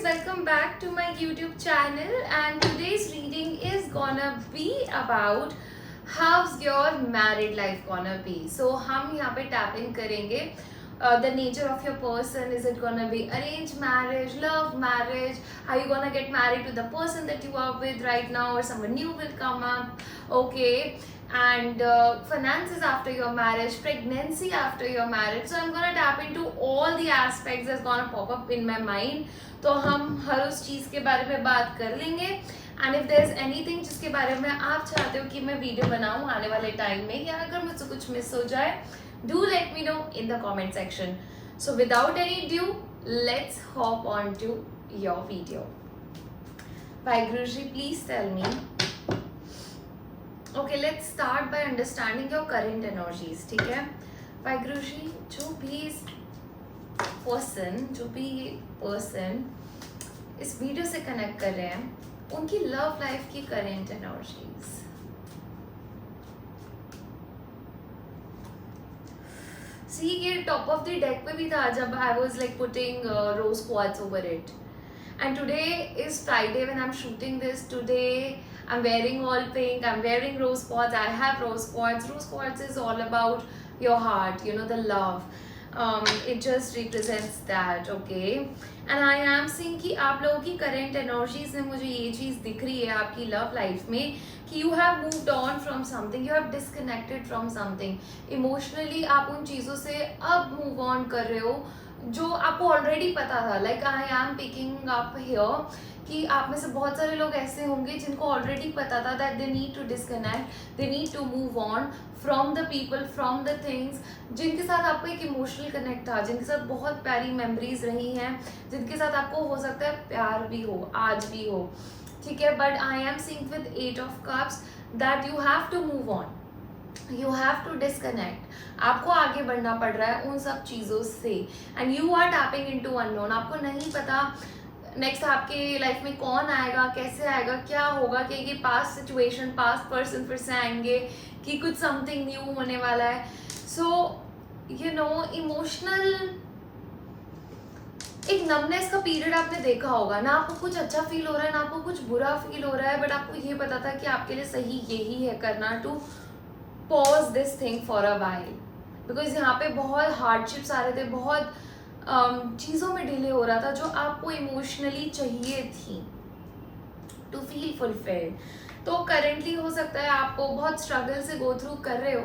welcome back to my YouTube channel, and today's reading is gonna be about how's your married life gonna be. So हम यहाँ पे tap in करेंगे the nature of your person. Is it gonna be arranged marriage, love marriage? Are you gonna get married to the person that you are with right now, or someone new will come up? Okay. And finances after your marriage, pregnancy after your marriage. So I'm gonna tap into all the aspects that's gonna pop up in my mind. तो हम हर उस चीज़ के बारे में बात कर लेंगे. And if there is anything जिसके बारे में आप चाहते हो कि मैं वीडियो बनाऊं आने वाले टाइम में, या अगर मुझसे कुछ मिस हो जाए, do let me know in the comment section. So without any due, let's hop on to your video. Waheguru ji, please tell me. Okay, let's start by understanding your current energies. ठीक है वाहिगुरु जी, जो भी पर्सन इस video से connect कर रहे हैं, उनकी लव लाइफ की करंट एनर्जीज. सी, ये टॉप ऑफ द डेक पे भी था जब I was like putting rose quartz over it. And today is Friday when I'm shooting this. Today I'm wearing all pink, I'm wearing rose quartz, I have rose quartz. Rose quartz is all about your heart, you know, the love. It just represents that, okay? And I am seeing कि आप लोगों की current energies में मुझे ये चीज़ दिख रही है आपकी love life में कि you have moved on from something, you have disconnected from something. Emotionally आप उन चीज़ों से अब move on कर रहे हो जो आपको ऑलरेडी पता था. Like I am picking up here कि आप में से बहुत सारे लोग ऐसे होंगे जिनको ऑलरेडी पता था that they need to disconnect, they need to move on from the people, from the things जिनके साथ आपको एक इमोशनल कनेक्ट था, जिनके साथ बहुत प्यारी मेमोरीज रही हैं, जिनके साथ आपको हो सकता है प्यार भी हो, आज भी हो. ठीक है, but I am seeing with 8 of cups that you have to move on, you have to disconnect. आपको आगे बढ़ना पड़ रहा है उन सब चीज़ों से. And you are tapping into unknown. आपको नहीं पता नेक्स्ट आपके लाइफ में कौन आएगा, कैसे आएगा, क्या होगा, कि ये पास्ट सिचुएशन, पास्ट पर्सन फिर से आएंगे, कि कुछ समथिंग न्यू होने वाला है. सो यू नो, इमोशनल एक नमनेस का पीरियड आपने देखा होगा ना. आपको कुछ अच्छा फील हो रहा है ना आपको कुछ बुरा फील हो रहा है, बट आपको ये पता था कि आपके लिए सही यही है करना, to pause this thing for a while. Because यहाँ पे बहुत हार्डशिप्स आ रहे थे, बहुत चीज़ों में डिले हो रहा था जो आपको इमोशनली चाहिए थी टू फील फुलफिल्ड. तो करेंटली हो सकता है आप बहुत स्ट्रगल से गो थ्रू कर रहे हो,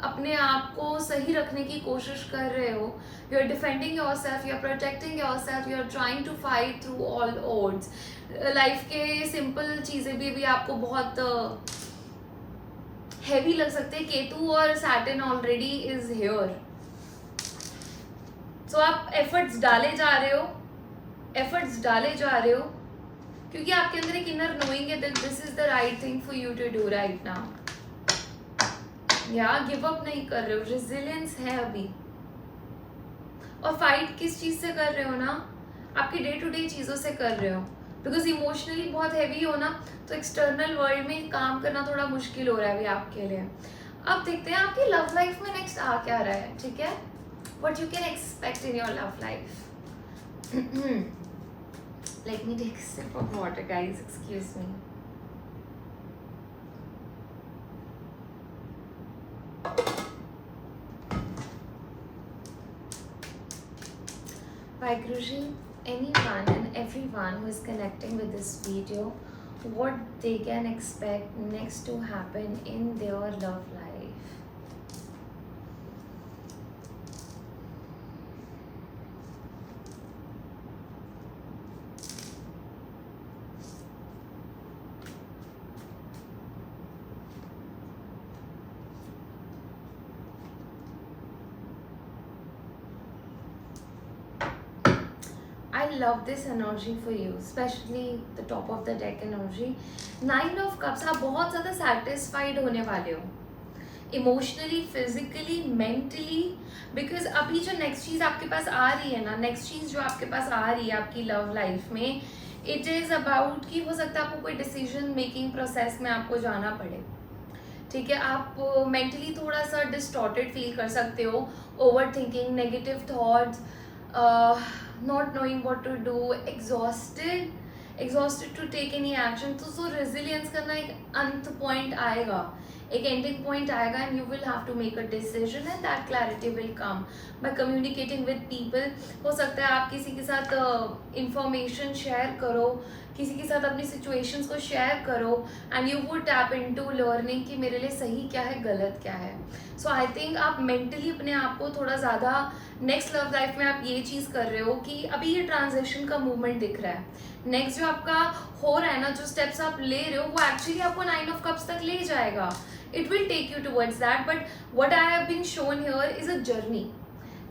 अपने आप को सही रखने की कोशिश कर रहे हो. You are defending yourself, you are protecting yourself, you are trying to fight through all odds. Life के सिंपल चीज़ें भी आपको बहुत हैवी लग सकते हैं. केतु और सैटर्न ऑलरेडी इज हियर. सो आप एफर्ट्स डाले जा रहे हो क्योंकि आपके अंदर एक इनर नोइंग है that this is the right thing for you to do right now. या गिव अप नहीं कर रहे हो, रेजिलियंस है अभी. और फाइट किस चीज से कर रहे हो ना, आपके डे टू डे चीजों से कर रहे हो. बिकॉज इमोशनली बहुत हैवी हो ना, तो एक्सटर्नल वर्ल्ड में काम करना थोड़ा मुश्किल हो रहा है अभी आपके लिए. अब देखते हैं आपकी लव लाइफ में नेक्स्ट आ क्या रहा है. ठीक है, what you can expect in your love life. Let me take a sip of water guys, excuse me. Waheguru ji, anyone and everyone who is connecting with this video, what they can expect next to happen in their love life. I love this energy for you, especially the top of the deck energy. 9 of Cups, आप बहुत ज़्यादा satisfied होने वाले हो emotionally, physically, mentally. Because अभी जो next चीज़ आपके पास आ रही है ना, नेक्स्ट चीज़ जो आपके पास आ रही है आपकी लव लाइफ में, इट इज़ अबाउट कि हो सकता है आपको कोई डिसीजन मेकिंग प्रोसेस में आपको जाना पड़े. ठीक है, आप मेंटली थोड़ा सा डिस्टॉर्टेड फील कर सकते हो, over thinking, negative thoughts, not knowing what to do, exhausted to take any action. तो resilience करना एक अंत point आएगा, एक ending point आएगा, and you will have to make a decision, and that clarity will come by communicating with people. हो सकता है आप किसी के साथ information share करो, किसी के साथ अपनी situations को share करो, and you would tap into learning कि मेरे लिए सही क्या है, गलत क्या है. So I think आप mentally अपने आप को थोड़ा ज़्यादा नेक्स्ट लव लाइफ में आप ये चीज़ कर रहे हो कि अभी ये ट्रांजिशन का मूवमेंट दिख रहा है. नेक्स्ट जो आपका हो रहा है ना, जो स्टेप्स आप ले रहे हो, वो एक्चुअली आपको 9 ऑफ कप्स तक ले जाएगा. It will take you towards that, but what I have been shown here is a journey,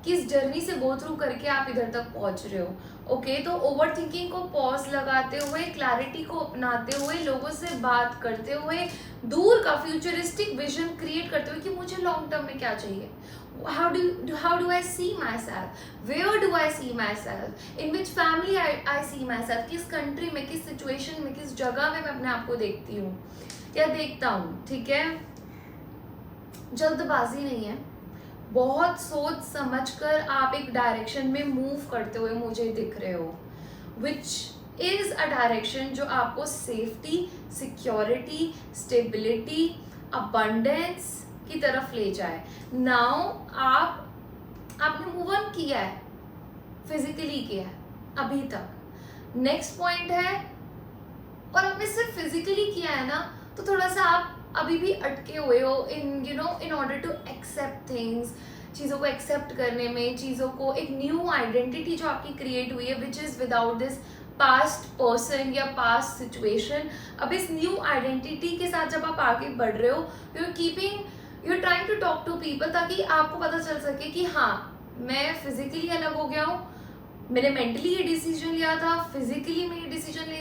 कि इस जर्नी से गो थ्रू करके आप इधर तक पहुंच रहे हो. ओके, तो ओवर थिंकिंग को पॉज लगाते हुए, क्लैरिटी को अपनाते हुए, लोगों से बात करते हुए, दूर का फ्यूचरिस्टिक विजन क्रिएट करते हुए कि मुझे लॉन्ग टर्म में क्या चाहिए, how do I see myself, where do I see myself, in which family I see myself, किस कंट्री में, किस सिचुएशन में, किस जगह में मैं अपने आप को देखती हूँ या देखता हूँ. ठीक है, जल्दबाजी नहीं है, बहुत सोच समझ कर आप एक डायरेक्शन में मूव करते हुए मुझे दिख रहे हो, विच इज अ डायरेक्शन जो आपको सेफ्टी, सिक्योरिटी, स्टेबिलिटी, अबंडेंस की तरफ ले जाए. नाउ आपने मूव ऑन किया है, फिजिकली किया है अभी तक. नेक्स्ट पॉइंट है, और आपने सिर्फ फिजिकली किया है ना, तो थोड़ा सा आप अभी भी अटके हुए हो in order to accept things, चीज़ों को एक्सेप्ट करने में, चीज़ों को एक न्यू आइडेंटिटी जो आपकी क्रिएट हुई है which is without this past person या पास्ट सिचुएशन. अब इस न्यू आइडेंटिटी के साथ जब आप आगे बढ़ रहे हो, you are trying to talk to people, ताकि आपको पता चल सके कि हाँ, मैं फिजिकली अलग हो गया हूँ, मैंने मेंटली ये डिसीजन लिया था, फिजिकली मैं ये डिसीजन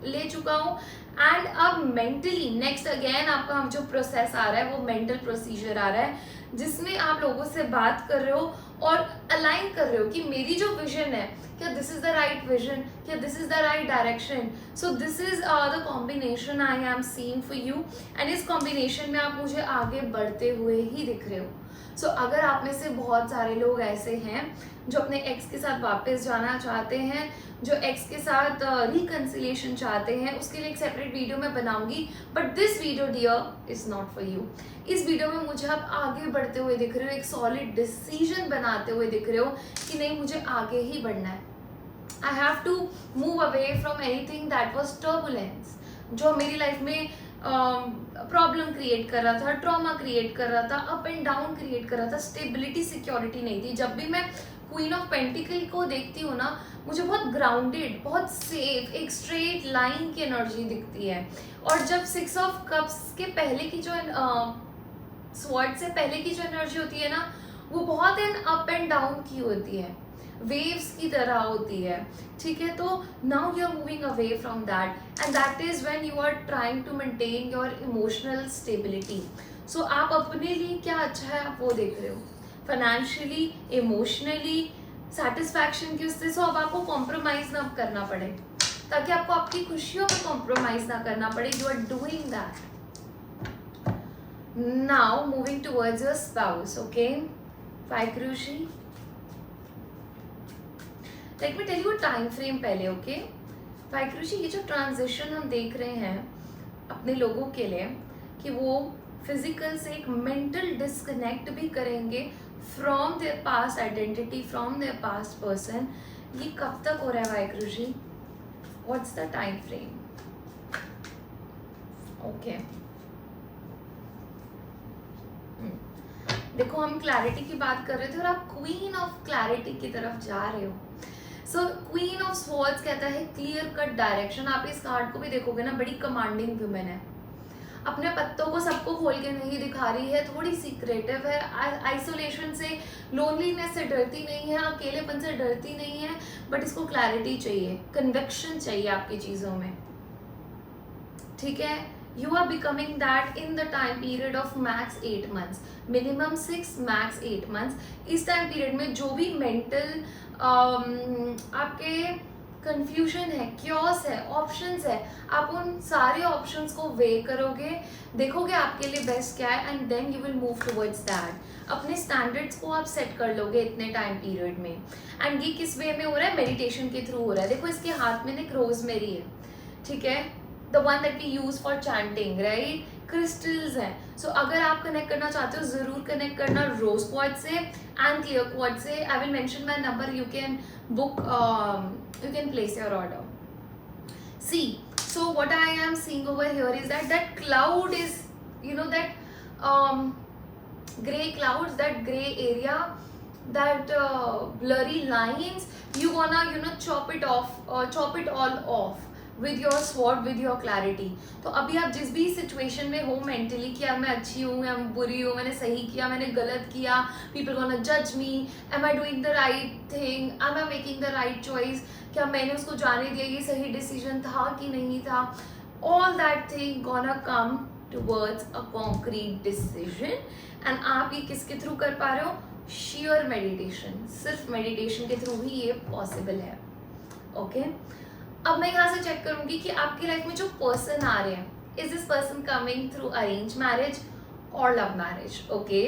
ले चुका हूँ, एंड अब मेंटली नेक्स्ट अगेन आपका जो प्रोसेस आ रहा है, वो मेंटल प्रोसीजर आ रहा है, जिसमें आप लोगों से बात कर रहे हो और अलाइन कर रहे हो कि मेरी जो विजन है, क्या this is the right vision, क्या this is the right direction. So this is the combination I am seeing for you, and इस कॉम्बिनेशन में आप मुझे आगे बढ़ते हुए ही दिख रहे हो. सो अगर आप में से बहुत सारे लोग ऐसे हैं जो अपने एक्स के साथ वापस जाना चाहते हैं, जो एक्स के साथ रिकन्सिलिएशन चाहते हैं, उसके लिए एक सेपरेट वीडियो मैं बनाऊंगी, but this video dear is not for you. इस वीडियो में मुझे आप आगे बढ़ते हुए दिख रहे हो, एक सॉलिड डिसीजन बनाते हुए दिख रहे हो कि नहीं, मुझे आगे ही बढ़ना है. I have to move away from anything that was turbulence, जो मेरी लाइफ में प्रॉब्लम क्रिएट कर रहा था, ट्रॉमा क्रिएट कर रहा था, अप एंड डाउन क्रिएट कर रहा था, स्टेबिलिटी, सिक्योरिटी नहीं थी. जब भी मैं क्वीन ऑफ पेंटिकल को देखती हूँ ना, मुझे बहुत ग्राउंडेड, बहुत सेफ, एक स्ट्रेट लाइन की एनर्जी दिखती है. और जब 6 ऑफ कप्स के पहले की जो स्वॉर्ड से पहले की जो एनर्जी होती है ना, वो बहुत अप एंड डाउन की होती है, वेव्स की तरह होती है. ठीक है, तो now you are moving away from that, and that is when you are trying to maintain your emotional stability. So आप अपने लिए क्या अच्छा है आप वो देख रहे हो, फाइनेंशियली, इमोशनली, सेटिस्फैक्शन की उससे. सो अब आपको कॉम्प्रोमाइज ना करना पड़े, ताकि आपको आपकी खुशियों में कॉम्प्रोमाइज ना करना पड़े. You are doing that. Now moving towards your spouse. Okay, Vaikrushi, let me tell you time frame पहले. ओके, वाइक्रुषी, ये जो ट्रांजिशन हम देख रहे हैं अपने लोगों के लिए, कि वो फिजिकल से एक मेंटल डिस्कनेक्ट भी करेंगे from their past identity, from their past person. ये कब तक हो रहा है Vaikrushi? What's the time frame? Okay, देखो, हम क्लैरिटी की बात कर रहे थे और आप क्वीन ऑफ क्लैरिटी की तरफ जा रहे हो. सो क्वीन ऑफ स्वॉर्ड्स कहता है क्लियर कट डायरेक्शन. आप इस कार्ड को भी देखोगे ना, बड़ी कमांडिंग वुमेन है, अपने पत्तों को सबको खोल के नहीं दिखा रही है, थोड़ी सीक्रेटिव है, आइसोलेशन से, लोनलीनेस से डरती नहीं है, अकेलेपन से डरती नहीं है, बट इसको क्लैरिटी चाहिए, कन्विक्शन चाहिए आपकी चीज़ों में. ठीक है, you are becoming that in the time period of max 8 months, minimum 6, max 8 months. इस टाइम पीरियड में जो भी मेंटल आपके कंफ्यूजन है, क्योस है, ऑप्शंस है, आप उन सारे ऑप्शंस को वे करोगे, देखोगे आपके लिए बेस्ट क्या है, and then you will move towards that. अपने स्टैंडर्ड्स को आप सेट कर लोगे इतने टाइम पीरियड में। एंड ये किस वे में हो रहा है? मेडिटेशन के थ्रू हो रहा है। देखो इसके हाथ में ना एक रोजमेरी है, ठीक है, the one that we use for chanting, right? Crystals हैं। सो अगर आप कनेक्ट करना चाहते हो ज़रूर कनेक्ट करना रोज क्वार्ट्ज से एंड क्लियर क्वार्ट्ज से। I will mention my number, you can book, you can place your order. See, so what I am seeing over here is that cloud is, you know, that gray clouds, that gray area, that blurry lines, you gonna chop it off, chop it all off with your sword, with your clarity. तो अभी आप जिस भी situation में हो mentally कि यार मैं अच्छी हूँ या बुरी हूँ, मैंने सही किया, मैंने गलत किया, people gonna judge me, am I doing the right thing, am I making the right choice, क्या मैंने उसको जाने दिया, ये सही डिसीजन था कि नहीं था, all that thing gonna come towards a concrete decision. and आप ये किसके थ्रू कर पा रहे हो? sheer meditation, सिर्फ मेडिटेशन के थ्रू ही ये पॉसिबल है। ओके अब मैं यहाँ से चेक करूंगी कि आपकी लाइफ में जो पर्सन आ रहे हैं, is this person coming through arrange marriage और love marriage? Okay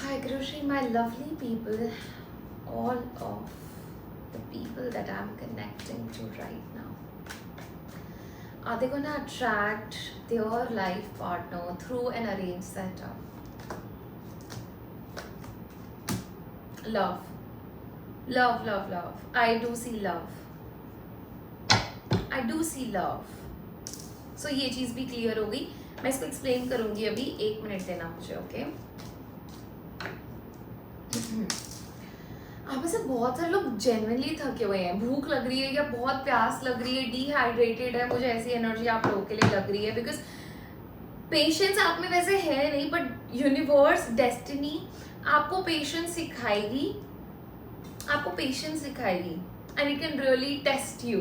Hi Guruji, my lovely people, all of the people that I'm connecting to right now, are they gonna attract their life partner through an arranged setup? Love, love, love, love. I do see love. I do see love. So ये चीज़ भी clear हो गई। मैं इसको explain करूंगी अभी, 1 minute देना मुझे, ओके? आप में से बहुत सारे लोग जेन्युइनली थके हुए हैं, भूख लग रही है या बहुत प्यास लग रही है, डिहाइड्रेटेड है, मुझे ऐसी एनर्जी आप लोगों के लिए लग रही है, बिकॉज पेशेंस आप में वैसे है नहीं, बट यूनिवर्स, डेस्टिनी आपको पेशेंस सिखाएगी, आपको पेशेंस सिखाएगी, and it can really test you.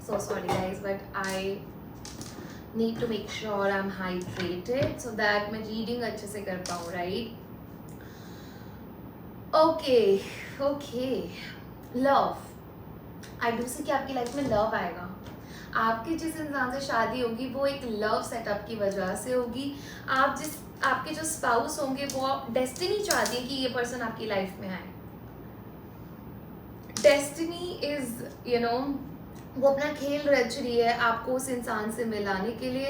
So sorry guys, but I need to make sure I'm hydrated so that मैं reading अच्छे से कर पाऊँ, right? Okay, love. I do see कि आपकी लाइफ में लव आएगा। आपकी जिस इंसान से शादी होगी वो एक लव सेटअप की वजह से होगी। आपके जो स्पाउस होंगे वो डेस्टिनी चाहती है कि ये पर्सन आपकी लाइफ में आए। डेस्टिनी इज वो अपना खेल रच रही है आपको उस इंसान से मिलाने के लिए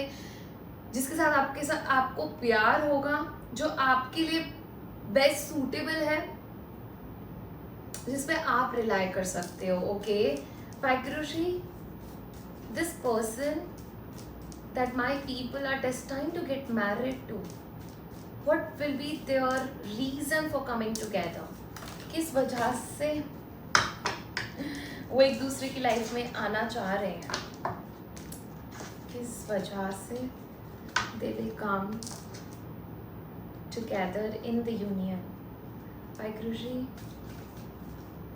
जिसके साथ आपको प्यार होगा, जो आपके लिए बेस्ट सूटेबल है, जिस पे आप रिलाई कर सकते हो। Okay Guruji, this person that my people are destined to get married to, what will be their reason for coming together? किस वजह से वो एक दूसरे की लाइफ में आना चाह रहे हैं, किस वजह से they will come together in the union? Guruji,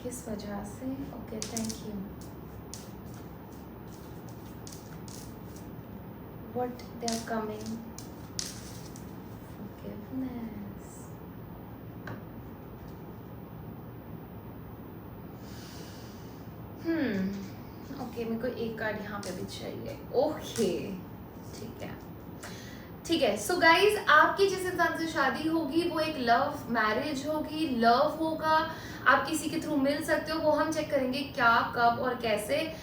किस वजह से? Okay thank you. What they are coming? Forgiveness. Okay मेरे को एक कार्ड यहाँ पे भी चाहिए। ओके ठीक है। सो गाइज, आपकी जिस इंसान से शादी होगी वो एक लव मैरिज होगी, लव होगा, आप किसी के थ्रू मिल सकते हो, वो हम चेक करेंगे क्या, कब और कैसे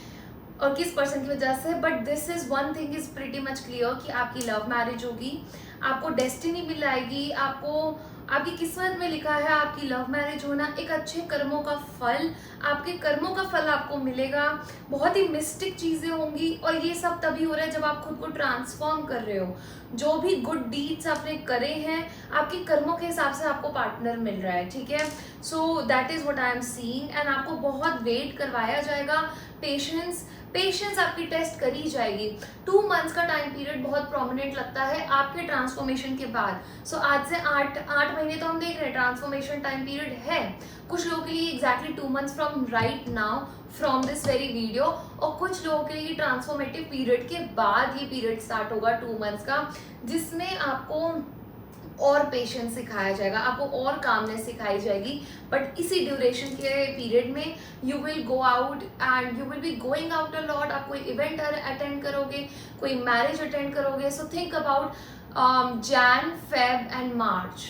और किस पर्सन की वजह से। But this is one thing is pretty much clear कि आपकी लव मैरिज होगी, आपको डेस्टिनी मिल आएगी, आपकी किस्मत में लिखा है आपकी लव मैरिज होना, एक अच्छे कर्मों का फल, आपके कर्मों का फल आपको मिलेगा। बहुत ही मिस्टिक चीज़ें होंगी और ये सब तभी हो रहा है जब आप खुद को ट्रांसफॉर्म कर रहे हो। जो भी गुड डीड्स आपने करे हैं आपके कर्मों के हिसाब से आपको पार्टनर मिल रहा है, ठीक है। So that is what I am seeing. And आपको बहुत वेट करवाया जाएगा, पेशेंस पेशेंस आपकी टेस्ट करी जाएगी। 2 मंथ्स का टाइम पीरियड बहुत प्रोमिनेंट लगता है आपके ट्रांसफॉर्मेशन के बाद। सो आज से 8 महीने तो हम देख रहे हैं ट्रांसफॉर्मेशन टाइम पीरियड है। कुछ लोगों के लिए exactly 2 months from right now from this very video, और कुछ लोगों के लिए ट्रांसफॉर्मेटिव पीरियड के बाद ये पीरियड स्टार्ट होगा 2 मंथ्स का, जिसमें आपको और पेशेंस सिखाया जाएगा, आपको और कामनेस सिखाई जाएगी। बट इसी ड्यूरेशन के पीरियड में you will go out and you will be going out a lot. आप कोई इवेंट अटेंड करोगे, कोई मैरिज अटेंड करोगे। So think about Jan, Feb and March,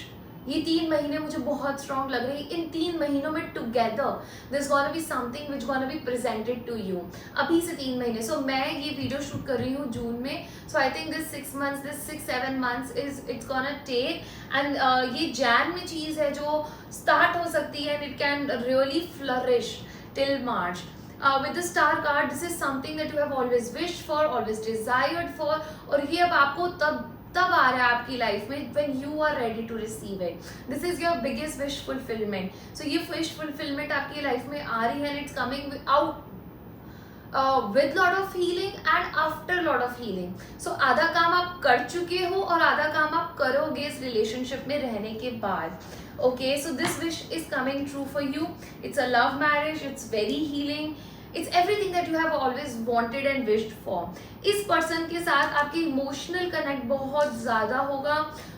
ये 3 महीने मुझे बहुत स्ट्रॉन्ग लग रही है। इन 3 महीनों में together this gonna be something which gonna be presented to you. अभी से 3 महीने। सो मैं ये वीडियो शूट कर रही हूँ जून में। So I think this 6 months, this 6-7 months is it's gonna take. And ये जैन में चीज़ है जो स्टार्ट हो सकती है and it can really flourish till March. With the star card, this is something that you have always wished for, always desired for, और ये अब आपको तब आ रहा है आपकी लाइफ में when you are ready to receive it. This is your biggest wish fulfillment. So ये wish fulfillment आपकी लाइफ में आ रही है and it's coming out with lot of healing and after lot of healing. So आधा काम आप कर चुके हो और आधा काम आप करोगे इस रिलेशनशिप में रहने के बाद. Okay, so this wish is coming true for you. It's a love marriage. It's very healing. It's everything that you have always wanted and wished for. इस पर्सन के साथ आपकी इमोशनल कनेक्ट बहुत ज़्यादा होगा,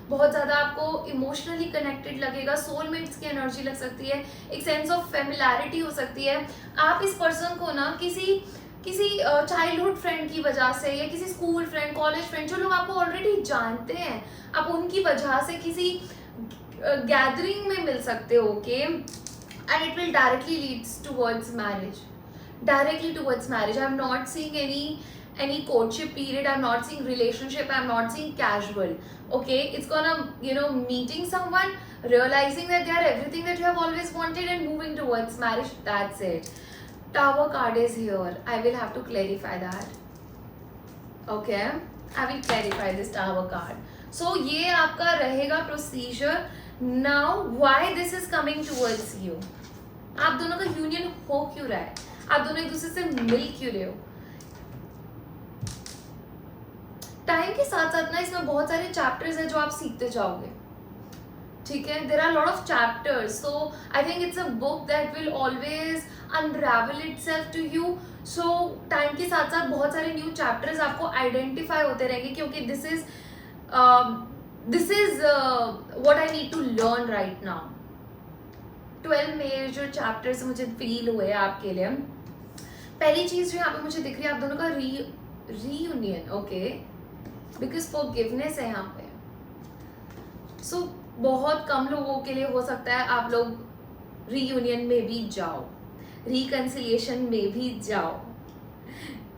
बहुत ज़्यादा आपको इमोशनली कनेक्टेड लगेगा. सोलमेट्स की एनर्जी लग सकती है, एक सेंस ऑफ फेमिलैरिटी हो सकती है. आप इस पर्सन को ना किसी चाइल्डहुड फ्रेंड की वजह से या किसी स्कूल फ्रेंड, कॉलेज फ्रेंड, जो लोग आपको ऑलरेडी जानते हैं, आप उनकी वजह से किसी गैदरिंग में मिल सकते हो. Okay, and it will directly leads towards marriage. Directly towards marriage. I'm not seeing any courtship period. I'm not seeing relationship. I'm not seeing casual. Okay, it's gonna meeting someone, realizing that they are everything that you have always wanted and moving towards marriage. That's it. Tower card is here. I will have to clarify that. Okay, I will clarify this Tower card. So ये आपका रहेगा procedure. Now why this is coming towards you? आप दोनों का union हो क्यों रहा है? आप दोनों एक दूसरे से मिल क्यों रहे हो? टाइम के साथ साथ ना इसमें बहुत सारे चैप्टर्स है जो आप सीखते जाओगे. ठीक है, there are lot of chapters. So I think it's a book that will always unravel itself to you. So time के साथ साथ बहुत सारे न्यू चैप्टर्स आपको आइडेंटिफाई होते रहेंगे, क्योंकि this is what I need to learn right now. 12 major chapters मुझे फील हुए आपके लिए. पहली चीज जो यहाँ पे मुझे दिख रही है, आप दोनों का रीयूनियन. ओके, बिकॉज फॉरगिवनेस है यहाँ पे. सो बहुत कम लोगों के लिए हो सकता है आप लोग रीयूनियन में भी जाओ, रिकंसिलिएशन में भी जाओ.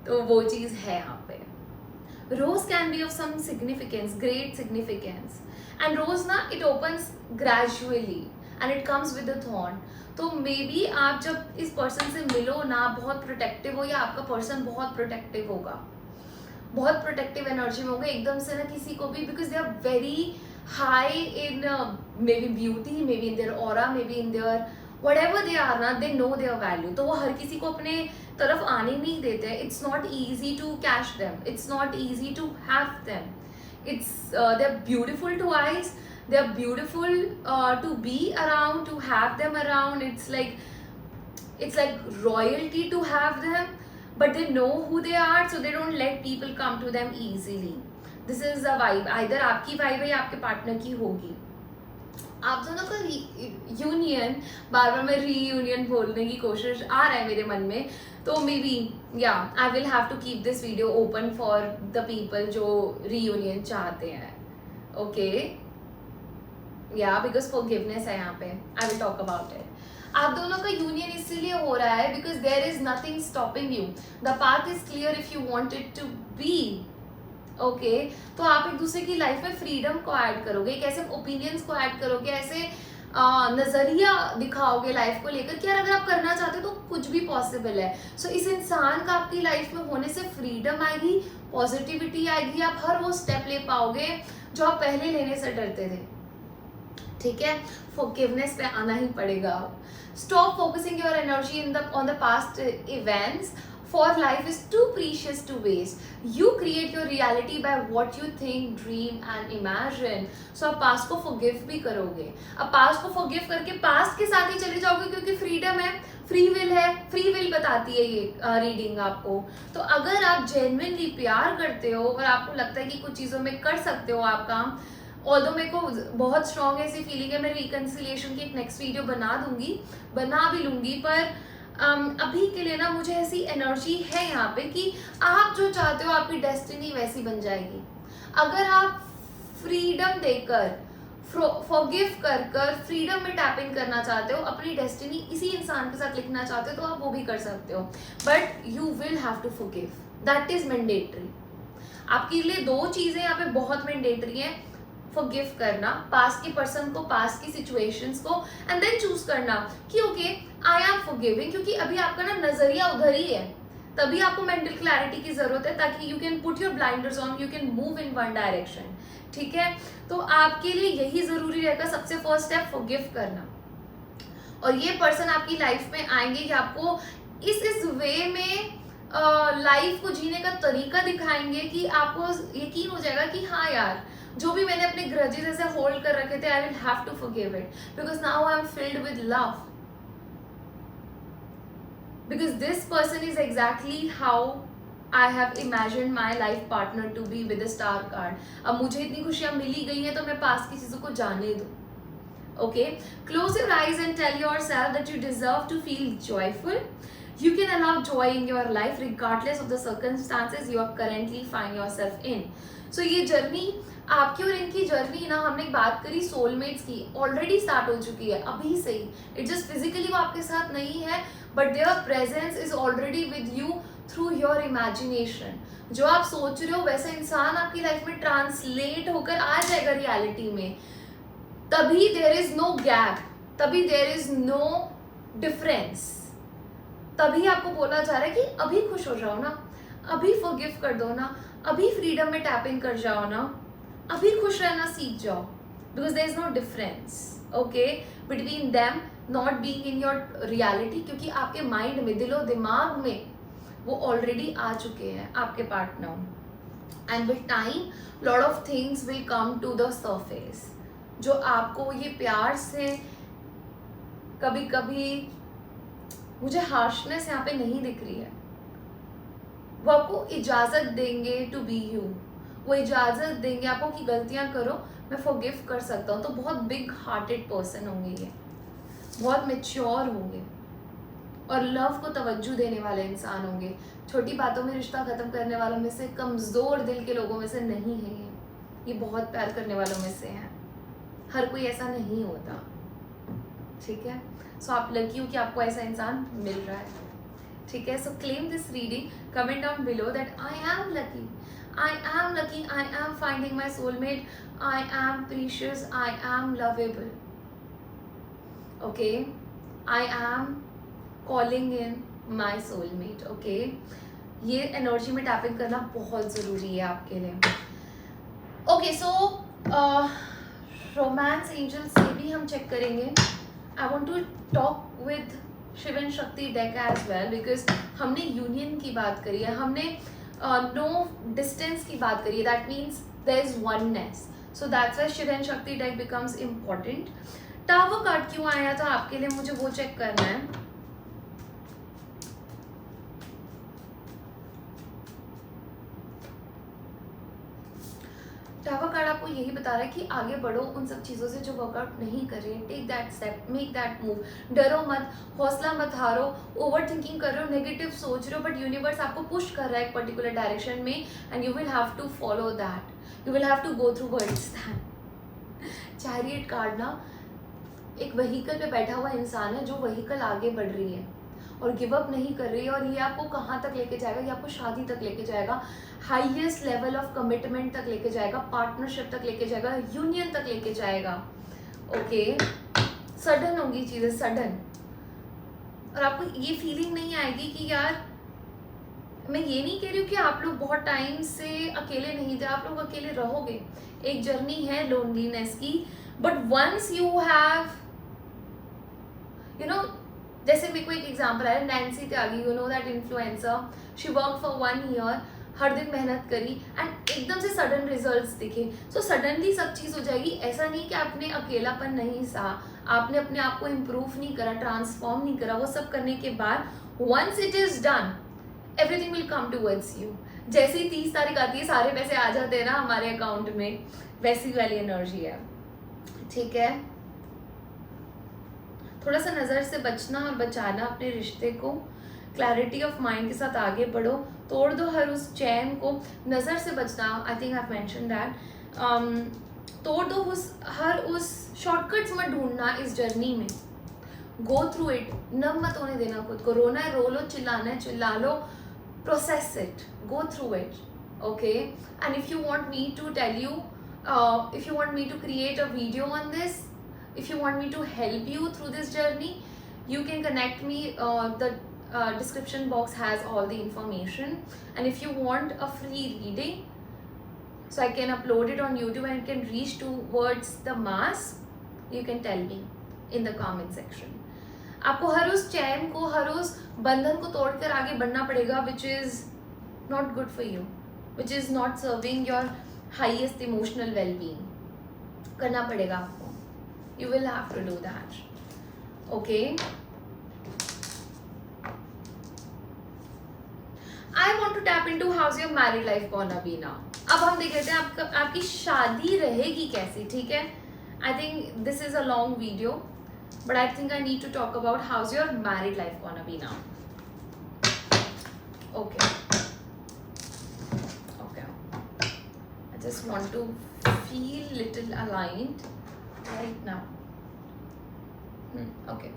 तो वो चीज है यहाँ पे. Rose can be of some significance, great significance. And rose ना it opens gradually and it comes with a thorn. तो मे बी आप जब इस पर्सन से मिलो ना, बहुत प्रोटेक्टिव हो, या आपका पर्सन बहुत प्रोटेक्टिव होगा, बहुत प्रोटेक्टिव एनर्जी में होगा एकदम से ना किसी को भी, because they are very high in maybe beauty, maybe in their aura, maybe in their whatever they are ना, दे नो देयर वैल्यू. तो वो हर किसी को अपने तरफ आने नहीं देते. It's not easy to catch them, it's not easy to have them. It's they are beautiful to eyes. They are beautiful to be around, to have them around. It's like royalty to have them, but they know who they are, so they don't let people come to them easily. This is a vibe. Either आपकी vibe है या आपके partner की होगी. आप दोनों का union, बार बार मैं रीयूनियन बोलने की कोशिश आ रहा है मेरे मन में, तो maybe I will have to keep this video open for the people जो रीयूनियन चाहते हैं. ओके, बिकॉज फॉरगिवनेस है यहाँ पे. I will talk about it. आप दोनों का यूनियन इसीलिए हो रहा है because there is nothing stopping you. The path is clear if you want it to be. Okay, तो आप एक दूसरे की लाइफ में फ्रीडम को ऐड करोगे, कैसे ओपिनियंस को ऐड करोगे, ऐसे नजरिया दिखाओगे लाइफ को लेकर कि यार अगर आप करना चाहते हो तो कुछ भी पॉसिबल है. सो इस इंसान का आपकी लाइफ में होने से फ्रीडम आएगी, पॉजिटिविटी आएगी, आप हर वो स्टेप ले पाओगे जो आप पहले लेने से डरते थे. ठीक है, फॉरगिवनेस पे आना ही पड़ेगा. Stop focusing your energy on the past events. for life is too precious to waste. You create your reality by what you think, dream and imagine. So आप पास्ट को forgive भी करोगे, अब पास्ट को forgive करके past के साथ ही चले जाओगे, क्योंकि फ्रीडम है, फ्री विल है, फ्री विल बताती है ये रीडिंग आपको. तो अगर आप जेन्युइनली प्यार करते हो और आपको लगता है कि कुछ चीज़ों में कर सकते हो आप काम, ऑल्दो मेरे को बहुत स्ट्रॉन्ग ऐसी फीलिंग है, मैं रिकन्सिलिएशन की एक नेक्स्ट वीडियो बना भी लूँगी, पर अभी के लिए ना मुझे ऐसी एनर्जी है यहाँ पे कि आप जो चाहते हो आपकी डेस्टिनी वैसी बन जाएगी. अगर आप फ्रीडम देकर, फॉरगिव कर फ्रीडम में टैप इन करना चाहते हो, अपनी डेस्टिनी इसी इंसान के साथ लिखना चाहते हो, तो आप वो भी कर सकते हो. But you will have to forgive, that is mandatory. आपके लिए दो चीजें यहाँ पे बहुत मैंडेटरी हैं. फॉरगिव करना पास्ट के पर्सन को, पास्ट की सिचुएशंस को, एंड देन चूज करना कि ओके आई एम फॉरगिविंग, क्योंकि अभी आपका ना नजरिया उधर ही है. तभी आपको मेंटल क्लैरिटी की जरूरत है, ताकि you can put your blinders on, you can move in one direction. ठीक है, तो आपके लिए यही जरूरी रहेगा. सबसे फर्स्ट स्टेप फॉरगिव करना. और ये पर्सन आपकी लाइफ में आएंगे कि आपको इस वे में लाइफ को जीने का तरीका दिखाएंगे कि आपको यकीन हो जाएगा कि हाँ यार, जो भी मैंने अपने ग्रजेस ऐसे होल्ड कर रखे थे, I will have to forgive it, because now I am filled with love, because this person is exactly how I have imagined my life partner to be with a star card. अब मुझे इतनी खुशियां मिली गई हैं, तो मैं पास की चीजों को जाने दूं. Okay, close your eyes and tell yourself that you deserve to feel joyful. You can allow joy in your life regardless of the circumstances you are currently find yourself in. So ये journey आपकी और इनकी journey ना, हमने बात करी soulmates की, already start हो चुकी है अभी से ही. इट जस्ट फिजिकली वो आपके साथ नहीं है, but there presence is already with you through your imagination. जो आप सोच रहे हो वैसा इंसान आपकी लाइफ में ट्रांसलेट होकर आ जाएगा रियलिटी में. तभी देर इज नो गैप, तभी देर इज नो डिफरेंस. तभी आपको बोला जा रहा है कि अभी खुश हो जाओ ना, अभी फॉरगिव कर दो ना, अभी फ्रीडम में टैप इन कर जाओ ना, अभी खुश रहना सीख जाओ. Because there is no difference okay between them not being in your reality, क्योंकि आपके माइंड में, दिलो दिमाग में वो ऑलरेडी आ चुके हैं आपके partner. And with time lot of things will come to the surface, जो आपको ये प्यार से, कभी कभी मुझे हार्शनेस यहाँ पे नहीं दिख रही है, वो आपको इजाजत देंगे टू बी यू. वो इजाजत देंगे आपको कि गलतियां करो, मैं फॉरगिव कर सकता हूँ. तो बहुत बिग हार्टेड पर्सन होंगे ये, बहुत मेच्योर होंगे और लव को तवज्जो देने वाले इंसान होंगे. छोटी बातों में रिश्ता खत्म करने वालों में से, कमजोर दिल के लोगों में से नहीं है ये बहुत प्यार करने वालों में से हैं. हर कोई ऐसा नहीं होता. ठीक है, सो आप लकी हो कि आपको ऐसा इंसान मिल रहा है. ठीक है, सो claim this reading, comment down below that I am lucky, I am lucky, I am finding my soulmate, I am precious, I am lovable. Okay, I am calling in my soulmate. Okay, ये energy में tapping करना बहुत ज़रूरी है आपके लिए. Okay, सो romance angel से भी हम चेक करेंगे. I want to talk with Shiva and Shakti deck as well, because हमने यूनियन की बात करी है, हमने नो डिस्टेंस की बात करी है. That means there is oneness, so that's why Shiv and Shakti deck becomes important. Tower card क्यों आया था आपके लिए, मुझे वो चेक करना है. टावर कार्ड आपको यही बता रहा है कि आगे बढ़ो उन सब चीज़ों से जो वर्कआउट नहीं कर रही है. Take that step, make that move. डरो मत, हौसला मत हारो. ओवर थिंकिंग कर रहे हो, नेगेटिव सोच रहे हो, बट यूनिवर्स आपको पुश कर रहा है एक पर्टिकुलर डायरेक्शन में, and you will have to follow that. You will have to go through words that. Chariot card ना, एक व्हीकल पे बैठा हुआ इंसान है जो व्हीकल आगे बढ़ रही है और गिव अप नहीं कर रही है, और ये आपको कहाँ तक लेके जाएगा, ये आपको शादी तक लेके जाएगा, हाईएस्ट लेवल ऑफ कमिटमेंट तक लेके जाएगा, पार्टनरशिप तक लेके जाएगा, यूनियन तक लेके जाएगा. ओके, सडन होंगी चीज़ें, सडन. और आपको ये फीलिंग नहीं आएगी कि यार, मैं ये नहीं कह रही हूँ कि आप लोग बहुत टाइम से अकेले नहीं थे, आप लोग अकेले रहोगे. एक जर्नी है लोनलीनेस की, बट वंस यू हैव जैसे मेरे को एक एग्जांपल आया, Nancy Tyagi, you know that influencer, she work for 1 year, हर दिन मेहनत करी एंड एकदम से सडन रिजल्ट्स दिखे। सो सडनली सब चीज़ हो जाएगी, ऐसा नहीं कि आपने अकेलापन नहीं सहा, आपने अपने आप को इम्प्रूव नहीं करा, ट्रांसफॉर्म नहीं करा, वो सब करने के बाद once it is done everything will come towards you. जैसे ही 30 तारीख आती है सारे पैसे आ जाते हैं ना हमारे अकाउंट में, वैसी वाली एनर्जी है, ठीक है। थोड़ा सा नज़र से बचना और बचाना अपने रिश्ते को, क्लैरिटी ऑफ माइंड के साथ आगे बढ़ो, तोड़ दो हर उस चैन को। नज़र से बचना, I think I mention that, तोड़ दो हर उस शॉर्टकट्स मत ढूंढना इस जर्नी में, गो थ्रू इट, नम मत होने देना खुद को, रोना है रो लो, चिल्लाना है चिल्ला लो, process it, go through it, okay. And if you want me to tell you, if you want me to create a video on this, if you want me to help you through this journey, you can connect me. The description box has all the information, and if you want a free reading so I can upload it on YouTube and it can reach towards the mass, you can tell me in the comment section. आपको हर उस चैन को, हर उस बंधन को तोड़कर आगे बढ़ना पड़ेगा which is not good for you, which is not serving your highest emotional well-being. करना पड़ेगा आपको, you will have to do that, okay. I want to tap into how's your married life gonna be now. अब हम देख लेते हैं आपकी शादी रहेगी कैसी, ठीक है। I think this is a long video, but I think I need to talk about how's your married life gonna be now. Okay. Just want to feel little aligned right now. Okay.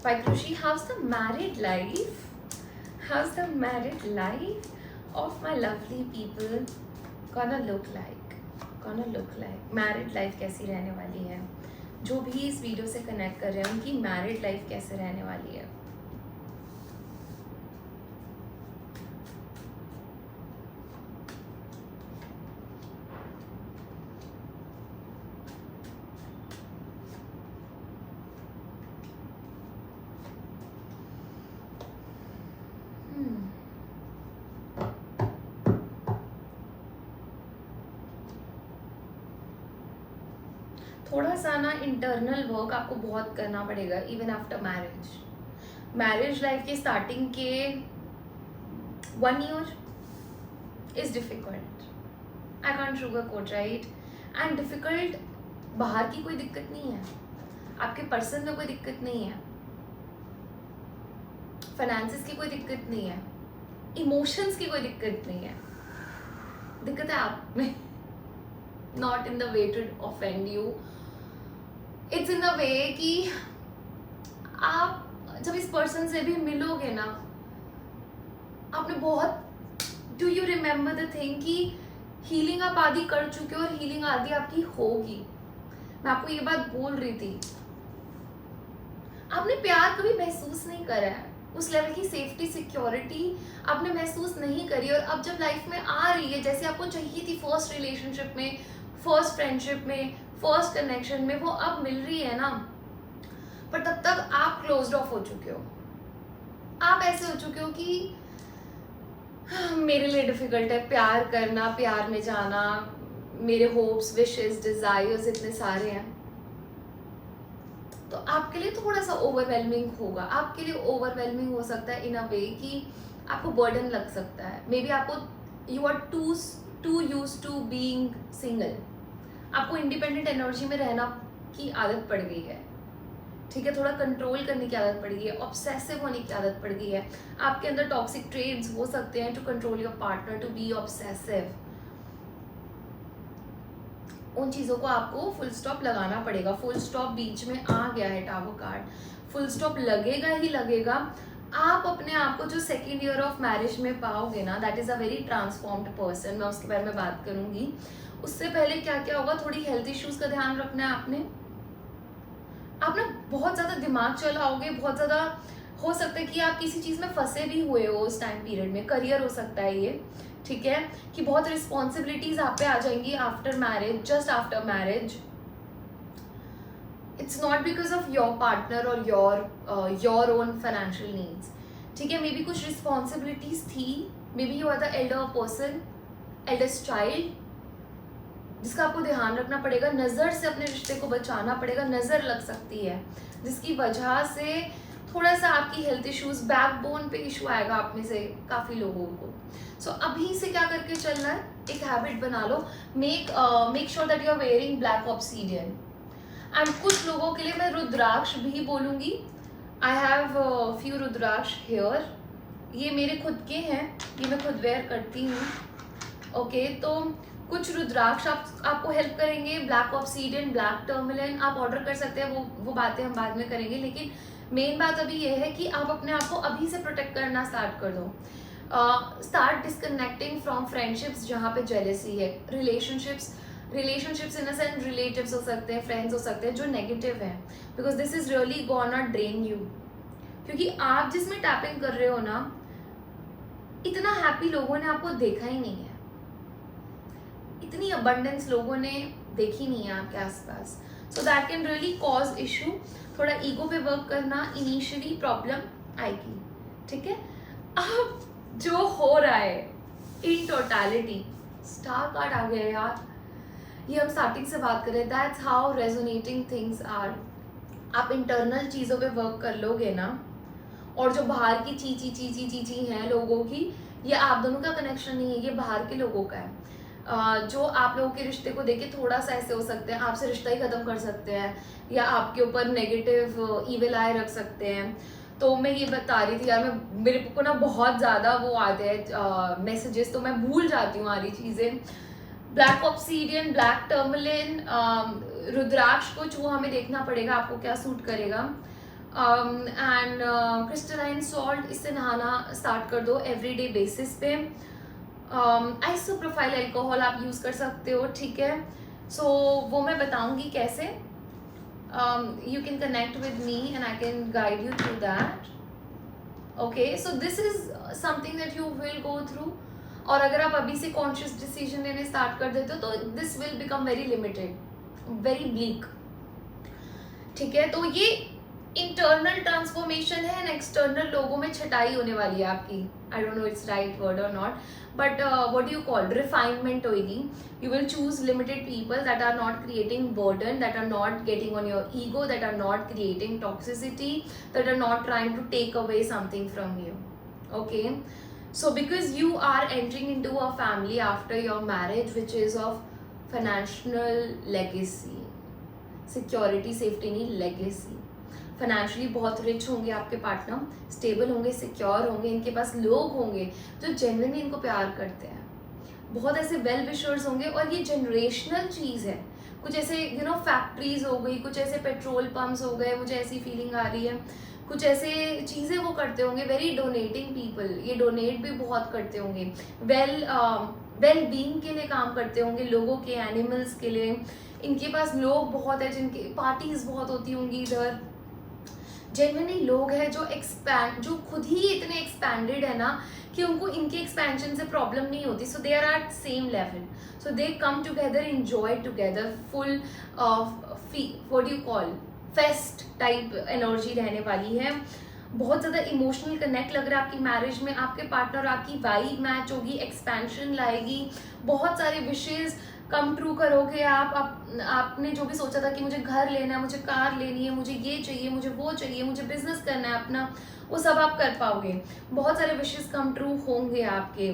Vaikrushi, how's the married life? How's the married life of my lovely people gonna look like? Gonna look like. Married life कैसी रहने वाली है? जो भी इस video से connect कर रहे हैं उनकी मैरिड लाइफ कैसे रहने वाली है? थोड़ा सा ना इंटरनल वर्क आपको बहुत करना पड़ेगा even after marriage. Marriage life की स्टार्टिंग के 1 year is difficult, I can't sugar coat right, and difficult बाहर की कोई दिक्कत नहीं है, आपके पर्सन में कोई दिक्कत नहीं है, फाइनेंसिस की कोई दिक्कत नहीं है, इमोशंस की कोई दिक्कत नहीं है, दिक्कत है आप में। Not in the way to offend you, it's in the way कि आप जब इस पर्सन से भी मिलोगे ना, आपने बहुत, do you remember the thing कि हीलिंग आप आधी कर चुके हो और हीलिंग आधी आपकी होगी। मैं आपको ये बात बोल रही थी, आपने प्यार कभी महसूस नहीं करा है, उस लेवल की सेफ्टी सिक्योरिटी आपने महसूस नहीं करी, और अब जब लाइफ में आ रही है जैसे आपको चाहिए थी फर्स्ट रिलेशनशिप में, फर्स्ट फ्रेंडशिप में, फर्स्ट कनेक्शन में, वो अब मिल रही है ना, पर तब तक आप क्लोज्ड ऑफ हो चुके हो, आप ऐसे हो चुके हो कि मेरे लिए डिफिकल्ट है प्यार करना, प्यार में जाना, मेरे होप्स, विशेस, डिजायर्स इतने सारे हैं, तो आपके लिए थोड़ा सा ओवरवेलमिंग होगा, आपके लिए ओवरवेलमिंग हो सकता है इन अ वे कि आपको बर्डन लग सकता है, मे बी आपको you are too used to being single, आपको इंडिपेंडेंट एनर्जी में रहना की आदत पड़ गई है, ठीक है, थोड़ा कंट्रोल करने की आदत पड़ गई है, ऑब्सेसिव होने की आदत पड़ गई है, आपके अंदर टॉक्सिक ट्रेड्स हो सकते हैं to control your partner, to be obsessive, उन चीज़ों को आपको फुल स्टॉप लगाना पड़ेगा। फुल स्टॉप बीच में आ गया है टावर कार्ड, फुल स्टॉप लगेगा ही लगेगा। आप अपने आप को जो सेकेंड ईयर ऑफ मैरिज में पाओगे ना, that is a very transformed person, मैं उसके बारे में बात करूंगी। उससे पहले क्या क्या होगा, थोड़ी हेल्थ इश्यूज का ध्यान रखना है आपने, आप ना बहुत ज़्यादा दिमाग चलाओगे, बहुत ज़्यादा हो सकता है कि आप किसी चीज़ में फंसे भी हुए हो उस टाइम पीरियड में, करियर हो सकता है ये, ठीक है, कि बहुत रिस्पॉन्सिबिलिटीज आप पे आ जाएंगी after marriage, just after marriage. It's not because of your partner और योर ओन फाइनेंशियल नीड्स. ठीक है, मे बी कुछ रिस्पॉन्सिबिलिटीज थी, maybe you are the elder person, eldest child, जिसका आपको ध्यान रखना पड़ेगा. नज़र से अपने रिश्ते को बचाना पड़ेगा, नज़र लग सकती है जिसकी वजह से थोड़ा सा आपकी हेल्थ इश्यूज, बैकबोन पे इशू आएगा आप में से काफ़ी लोगों को. सो अभी से क्या करके चलना है, एक हैबिट बना लो. Make sure that you are wearing black obsidian. And कुछ लोगों के लिए मैं रुद्राक्ष भी बोलूँगी. I have few rudraksha here. ये मेरे खुद के हैं, ये मैं खुद वेयर करती हूँ. ओके, तो कुछ रुद्राक्ष आपको हेल्प करेंगे. ब्लैक ऑब्सीडियन, ब्लैक टर्मलिन आप ऑर्डर कर सकते हैं, वो बातें हम बाद में करेंगे. लेकिन मेन बात अभी ये है कि आप अपने आप को अभी से प्रोटेक्ट करना स्टार्ट कर दो. स्टार्ट डिस्कनेक्टिंग फ्रॉम फ्रेंडशिप्स जहाँ पे जेलेसी है. Relationships in a sense relatives हो सकते हैं, फ्रेंड्स हो सकते हैं जो नेगेटिव हैं, because this is really gonna drain you. क्योंकि आप जिसमें टैपिंग कर रहे हो ना, इतना हैप्पी लोगों ने आपको देखा ही नहीं है, इतनी अबंडेंस लोगों ने देखी नहीं है आपके आसपास. So that can really cause issue. थोड़ा ईगो पे वर्क करना, इनिशियली प्रॉब्लम आएगी. ठीक है, अब जो हो रहा है इन टोटलिटी, स्टार कार्ड आ गया यार. ये हम स्टार्टिंग से बात करें, that's how resonating things are. आप इंटरनल चीज़ों पे वर्क कर लोगे ना, और जो बाहर की चीची हैं लोगों की, ये आप दोनों का कनेक्शन नहीं है, ये बाहर के लोगों का है. जो आप लोगों के रिश्ते को देख के थोड़ा सा ऐसे हो सकते हैं, आपसे रिश्ता ही खत्म कर सकते हैं, या आपके ऊपर नेगेटिव ईविल आई रख सकते हैं. तो मैं ये बता रही थी यार, मेरे को ना बहुत ज़्यादा वो आते हैं मैसेजेस, तो मैं भूल जाती हूँ सारी चीज़ें. ब्लैक ऑब्सीडियन, ब्लैक टर्मलिन, रुद्राक्ष, कुछ वो हमें देखना पड़ेगा आपको क्या सूट करेगा. एंड क्रिस्टलाइन सॉल्ट, इससे नहाना स्टार्ट कर दो एवरीडे बेसिस पे. आइसोप्रोफाइल अल्कोहल आप यूज़ कर सकते हो. ठीक है, सो वो मैं बताऊंगी कैसे. You can connect with me and I can guide you through that. Okay, so this is something that you will go through. और अगर आप अभी से कॉन्शियस डिसीजन लेने स्टार्ट कर देते हो तो this will become very limited, very bleak. ठीक है, तो ये इंटरनल ट्रांसफॉर्मेशन है एंड एक्सटर्नल लोगों में छटाई होने वाली है आपकी. I don't know it's right word और not, but what you call refinement होगी. You will choose limited people that are not creating burden, that are not getting on your ego, that are not creating toxicity, that are not trying to take away something from you. Okay, so because you are entering into a family after your marriage which is of financial legacy, security, safety नहीं, legacy. Financially बहुत rich होंगे आपके partner, stable होंगे, secure होंगे, इनके पास लोग होंगे जो जेन्युइनली इनको प्यार करते हैं, बहुत ऐसे वेल विशर्स होंगे. और ये जनरेशनल चीज़ है. कुछ ऐसे फैक्ट्रीज हो गई, कुछ ऐसे पेट्रोल पंप्स हो गए, मुझे ऐसी फीलिंग आ रही है. कुछ ऐसे चीज़ें वो करते होंगे, वेरी डोनेटिंग पीपल, ये डोनेट भी बहुत करते होंगे, वेल बीइंग के लिए काम करते होंगे, लोगों के, एनिमल्स के लिए. इनके पास लोग बहुत है, जिनके पार्टीज बहुत होती होंगी इधर. जेन्युइनली लोग हैं जो खुद ही इतने एक्सपैंडेड है ना कि उनको इनके एक्सपेंशन से प्रॉब्लम नहीं होती. So they are at same level, so they come together, enjoy together, full what you call fest type energy रहने वाली है. बहुत ज़्यादा इमोशनल कनेक्ट लग रहा है आपकी मैरिज में. आपके पार्टनर आपकी वाइब मैच होगी, एक्सपेंशन लाएगी, बहुत सारे विशेज़ कम ट्रू करोगे आपने जो भी सोचा था कि मुझे घर लेना है, मुझे कार लेनी है, मुझे ये चाहिए, मुझे वो चाहिए, मुझे बिजनेस करना है अपना, वो सब आप कर पाओगे. बहुत सारे विशेज़ कम ट्रू होंगे आपके.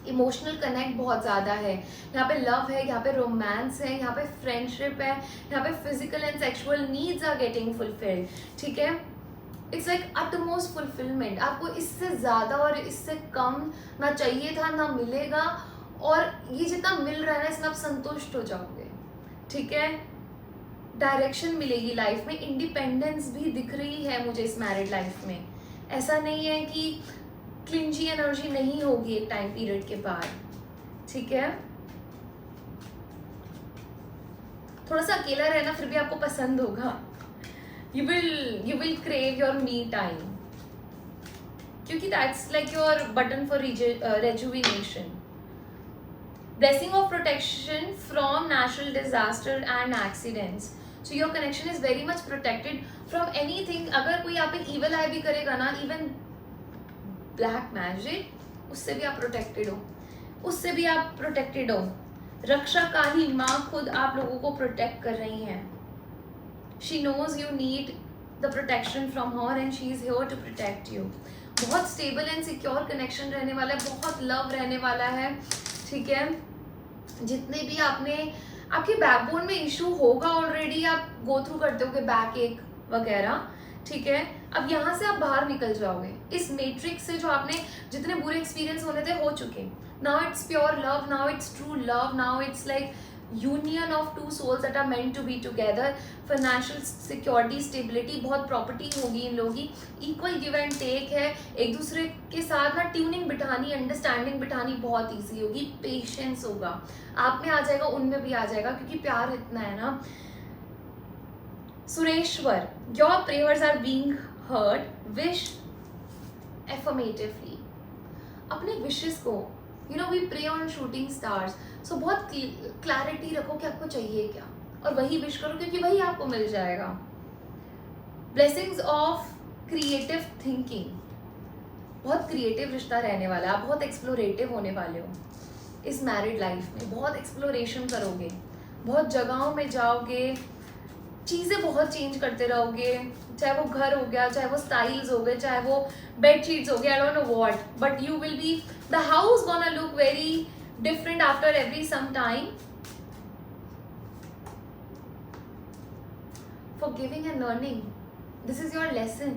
इमोशनल कनेक्ट बहुत ज़्यादा है यहाँ पे. लव है यहाँ पे, रोमांस है यहाँ पे, फ्रेंडशिप है यहाँ पे, physical and sexual needs are getting fulfilled. ठीक है, इट्स लाइक अटमोस्ट फुलफिलमेंट. आपको इससे ज़्यादा और इससे कम ना चाहिए था ना मिलेगा, और ये जितना मिल रहा है ना इसमें आप संतुष्ट हो जाओगे. ठीक है, डायरेक्शन मिलेगी लाइफ में, इंडिपेंडेंस भी दिख रही है मुझे इस मैरिड लाइफ में. ऐसा नहीं है कि क्लिंजी एनर्जी नहीं होगी एक टाइम पीरियड के बाद. ठीक है, थोड़ा सा अकेला रहना फिर भी आपको पसंद होगा. You will crave your me time, क्योंकि that's like your button for rejuvenation. Blessing of protection from natural disaster and accidents. So your connection is very much protected from anything. अगर कोई आप पे evil eye भी करेगा ना, even black magic, उससे भी आप protected हो, उससे भी आप protected हो. रक्षा काली माँ खुद आप लोगों को protect कर रही हैं. She knows you need the protection from her and she is here to protect you. बहुत स्टेबल एंड सिक्योर कनेक्शन रहने वाला है, बहुत लव रहने वाला है, ठीक है. जितने भी आपके बैकबोन में इशू होगा ऑलरेडी, आप गो थ्रू करते हो कि बैक एक वगैरह, ठीक है. अब यहाँ से आप बाहर निकल जाओगे इस मैट्रिक्स से, जो आपने जितने बुरे एक्सपीरियंस होने थे हो चुके. Now it's pure love, now it's true love, now it's like union of two souls that are meant to be together. Financial security, stability, बहुत प्रॉपर्टी होगी इन लोगों की. इक्वल गिव एंड टेक है, एक दूसरे के साथ ना ट्यूनिंग बिठानी, अंडरस्टैंडिंग बिठानी बहुत ईजी होगी. पेशेंस होगा, आप में आ जाएगा, उनमें भी आ जाएगा, क्योंकि प्यार इतना है ना. Sureshwar, your prayers are being heard, wish affirmatively. अपने विशेस को, you know, we pray on shooting stars. So बहुत क्लैरिटी रखो कि आपको चाहिए क्या, और वही विश करो, क्योंकि वही आपको मिल जाएगा. ब्लेसिंग्स ऑफ क्रिएटिव थिंकिंग, बहुत क्रिएटिव रिश्ता रहने वाला है. आप बहुत एक्सप्लोरेटिव होने वाले हो इस मैरिड लाइफ में. बहुत एक्सप्लोरेशन करोगे, बहुत जगहों में जाओगे, चीज़ें बहुत चेंज करते रहोगे. चाहे वो घर हो गया, चाहे वो स्टाइल्स हो गए, चाहे वो बेड शीट्स हो गए, आई don't know what, but you will B, the house gonna look very different after every some time. Forgiving and learning, this is your lesson,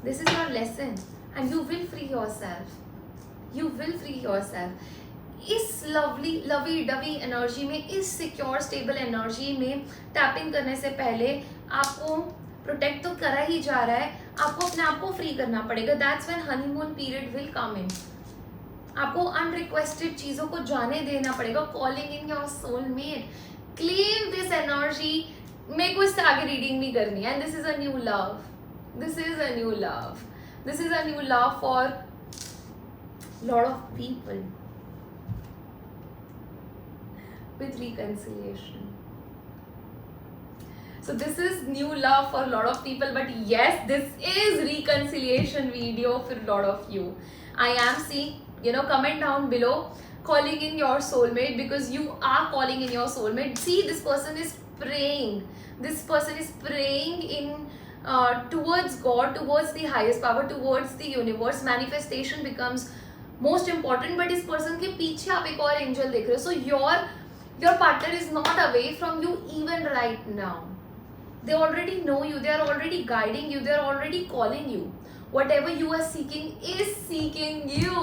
this is your lesson, and you will free yourself, you will free yourself. इस lovey dovey energy में, इस secure stable energy में tapping करने से पहले आपको protect तो करा ही जा रहा है, आपको अपने आप को फ्री करना पड़ेगा. That's when honeymoon period will come in. आपको अनरिक्वेस्टेड चीज़ों को जाने देना पड़ेगा. Calling in your soulmate, claim this energy. मेरे को इससे आगे रीडिंग नहीं करनी है. And this is a new love, this is a new love, this is a new love for lot of people with reconciliation. So this is new love for a lot of people, but yes, this is reconciliation video for a lot of you. I am seeing, you know, comment down below calling in your soulmate, because you are calling in your soulmate. See, this person is praying, this person is praying in towards God, towards the highest power, towards the universe. Manifestation becomes most important, but इस person के पीछे आप एक और angel देख रहे हो. So your partner is not away from you even right now. They already know you, they are already guiding you, they are already calling you. Whatever you are seeking is seeking you.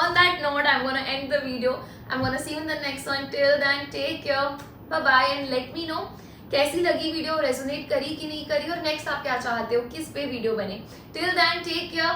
On that note, I'm gonna end the video. I'm gonna see you in the next one. Till then, take care, bye bye, and let me know कैसी लगी video, resonate करी कि नहीं करी, और next आप क्या चाहते हो, किस पे वीडियो बने. Till then, take care.